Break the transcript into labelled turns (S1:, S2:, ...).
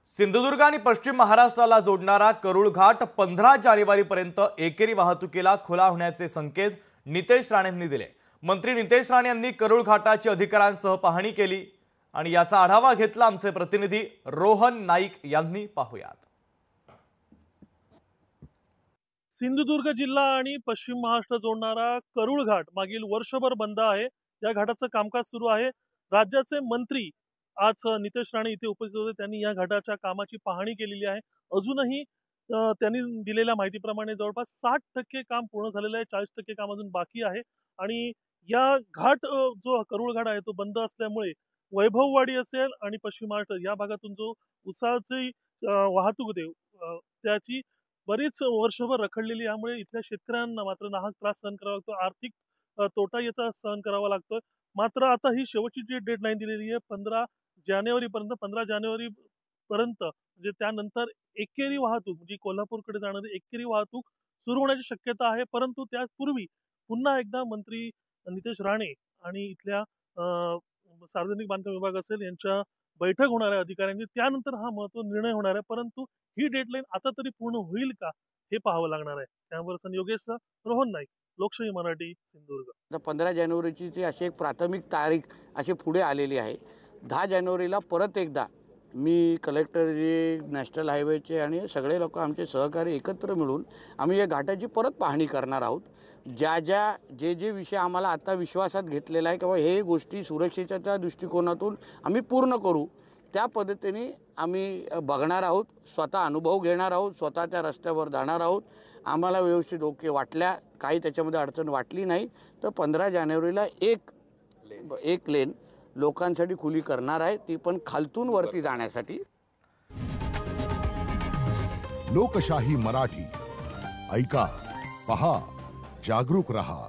S1: सिंधुदुर्ग आणि पश्चिम महाराष्ट्राला जोडणारा करूळ घाट 15 जानेवारीपर्यंत एकेरी वाहतुकीला खुला होण्याचे संकेत नितेश राणेंनी दिले। मंत्री नितेश राणे यांनी करूळ घाटाची अधिकाऱ्यांसह पाहणी केली आणि याचा आढावा घेतला। आमचे प्रतिनिधी रोहन नाईक यांनी पाहुयात।
S2: सिंधुदुर्ग जिल्हा आणि पश्चिम महाराष्ट्र जोडणारा करूळ घाट मागील वर्षभर बंद आहे। या घाटाचं कामकाज सुरू आहे। राज्याचे मंत्री आज नितेश राणे इथे उपस्थित होते। त्यांनी या घाटाच्या कामाची पाहणी केलेली आहे। अजूनही त्यांनी दिलेल्या माहितीप्रमाणे जवळपास 60% काम पूर्ण झालेलं आहे, 40% काम अजून बाकी आहे। आणि या घाट जो करूळ घाट आहे तो बंद असल्यामुळे वैभववाडी असेल आणि पश्चिम महाराष्ट्र या भागातून जो उसाची वाहतूक होते त्याची बरीच वर्षभर रखडलेली, यामुळे इथल्या शेतकऱ्यांना मात्र नाहक त्रास सहन करावा लागतो, आर्थिक तोटा याचा सहन करावा लागतोय। मात्र आता ही शेवटची जी डेडलाईन दिलेली आहे 15 जानेवारीपर्यंत, 15 जानेवारीपर्यंत म्हणजे त्यानंतर एकेरी वाहतूक म्हणजे कोल्हापूरकडे जाणारी एकेरी वाहतूक सुरू होण्याची शक्यता आहे। परंतु त्यापूर्वी पुन्हा एकदा मंत्री नितेश राणे आणि इथल्या सार्वजनिक बांधकाम विभाग असेल यांच्या बैठक होणार आहे अधिकाऱ्यांची, त्यानंतर हा महत्त्वाचा निर्णय होणार आहे। परंतु ही डेडलाईन आता तरी पूर्ण होईल का हे पाहावं लागणार आहे। त्यामुळे योगेश रोहन नाईक, लोकशाही मराठी, सिंधुदुर्ग।
S3: 15 जानेवारीची ती अशी एक प्राथमिक तारीख अशी पुढे आलेली आहे। 10 जानेवारीला परत एकदा मी कलेक्टरजी, नॅशनल हायवेचे आणि सगळे लोक आमचे सहकारी एकत्र मिळून आम्ही या घाटाची परत पाहणी करणार आहोत। जे विषय आम्हाला आता विश्वासात घेतलेला आहे किंवा हे गोष्टी सुरक्षेच्या दृष्टिकोनातून आम्ही पूर्ण करू त्या पद्धतीने आम्ही बघणार आहोत, स्वतः अनुभव घेणार आहोत, स्वतः त्या रस्त्यावर जाणार आहोत। आम्हाला व्यवस्थित ओके वाटल्या, काही त्याच्यामध्ये अडचण वाटली नाही तर 15 जानेवारीला एक लेन लोकांसाठी खुली करणार आहे, ती पण खालतून वरती जाण्यासाठी।
S4: लोकशाही मराठी ऐका, पहा, जागरूक रहा।